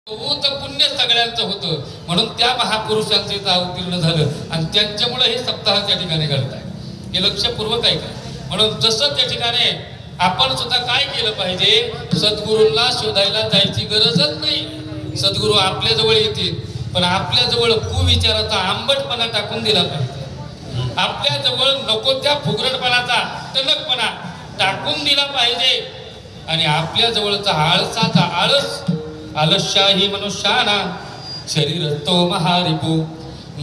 बहुत पुण्य सगळ्यांचं होतं म्हणून त्या महापुरुषांचं इथं अवतीर्ण झालं आणि त्यांच्यामुळे हे सप्ताह त्या ठिकाणी घडताय. हे लक्षपूर्वक आहे का? म्हणून जसं त्या ठिकाणी आपण सुद्धा काय केलं पाहिजे, सद्गुरूंना शोधायला जायची गरजच नाही. सद्गुरू आपल्या जवळ येतील, पण आपल्या जवळ कुविचाराचा आंबटपणा टाकून दिला पाहिजे. आपल्या जवळ नको त्या फुगरटपणाचा टणकपणा टाकून दिला पाहिजे आणि आपल्या जवळचा आळसाचा आळस, आलस्याही मनुष्याना शरीरस्थो महारिपू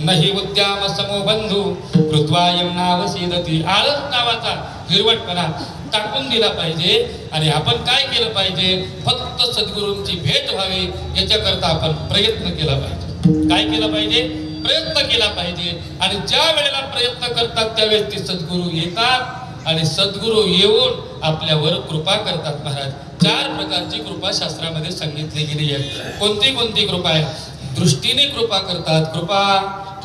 नाही उद्याम समो बंधू कृत्वायम नाव सीदती. आळस नावाचा हिरवटपणा टाकून दिला पाहिजे आणि आपण काय केलं पाहिजे, फक्त सद्गुरूंची भेट व्हावी याच्याकरता आपण प्रयत्न केला पाहिजे. काय केलं पाहिजे? प्रयत्न केला पाहिजे. आणि ज्या वेळेला प्रयत्न करतात त्यावेळेस ते सद्गुरू येतात आणि सद्गुरू येऊन आपल्यावर कृपा करतात. महाराज, 4 प्रकारची कृपा शास्त्रामध्ये सांगितली गेली आहे. कोणती कोणती कृपा आहे? दृष्टीने कृपा करतात, कृपा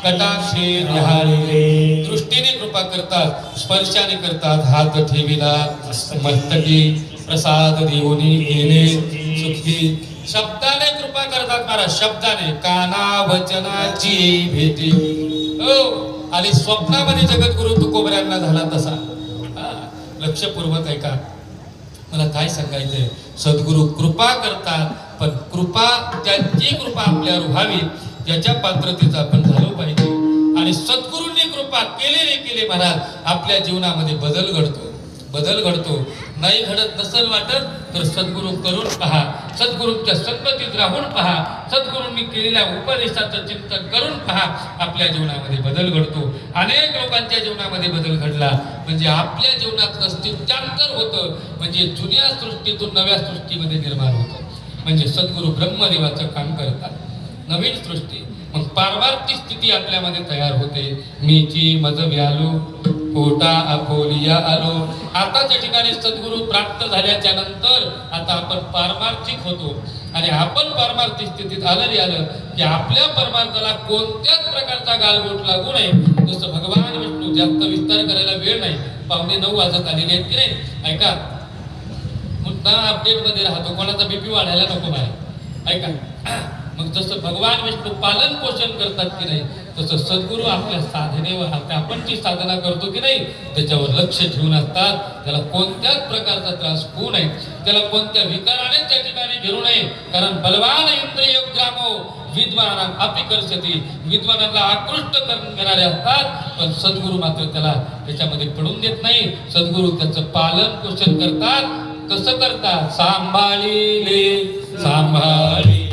कटाक्षे न्याहाळी, दृष्टीने कृपा करतात, स्पर्शाने करतात, हात ठेविला मस्तकी प्रसाद देऊनी गेले सुखी, शब्दाने कृपा करतात महाराज, शब्दाने काना वचनाची भेटी. हो, आणि स्वप्नामध्ये जगद्गुरु तुकोबऱ्यांना झाला तसा. लक्षपूर्वक आहे का? मला काय सांगायचंय, सद्गुरु कृपा करतात, पण कृपा त्यांची कृपा आपल्यावर व्हावी याच्या पात्रतेचं आपण झालो पाहिजे. आणि सद्गुरूंनी कृपा केले महाराज, आपल्या जीवनामध्ये बदल घडतो. बदल घडतो. नाही घडत नसेल वाटत तर सद्गुरू करून पहा, सद्गुरूंच्या संगतीत राहून पहा, सद्गुरूंनी केलेल्या उपदेशाचं चिंतन करून पहा, आपल्या जीवनामध्ये बदल घडतो. अनेक लोकांच्या जीवनामध्ये बदल घडला म्हणजे आपल्या जीवनात स्थित्यांतर होतं, म्हणजे जुन्या सृष्टीतून नव्या सृष्टीमध्ये निर्माण होतं. म्हणजे सद्गुरू ब्रह्मदेवाचं काम करतात, नवीन सृष्टी, मग पारमार्थिक स्थिती आपल्यामध्ये तयार होते. मीची मज व्यालू पोटा अकोलिया आलो. आता त्या ठिकाणी सद्गुरू प्राप्त झाल्याच्या नंतर आता आपण पारमार्थिक होतो आणि आपण पारमार्थिक स्थितीत आलं की आपल्या परमार्थाला कोणत्याच प्रकारचा गालबोट लागू नये. जसं भगवान विष्णू, जास्त विस्तार करायला वेळ नाही, 9:15 वाजत आलेले आहेत की नाही, ऐका, मुद्दा अपडेट मध्ये राहतो, कोणाचा बीपी वाढायला नको बाहेर, ऐका. मग जसं भगवान विष्णू पालन पोषण करतात की नाही, तसं सद्गुरू आपल्या साधनेवर, आपण जी साधना करतो की नाही त्याच्यावर लक्ष ठेवून असतात. त्याला कोणत्याच प्रकारचा त्रास होऊ नये, त्याला कोणत्या विकाराने त्या ठिकाणी घेऊ नये. कारण बलवान इंद्रियोग्रामो विद्वानां अपिकर्षति, विद्वानांना आकृष्ट करणारे असतात, पण सद्गुरू मात्र त्याला त्याच्यामध्ये पडून देत नाही. सद्गुरू त्याचं पालन पोषण करतात. कसं करतात? सांभाळिले सांभाळी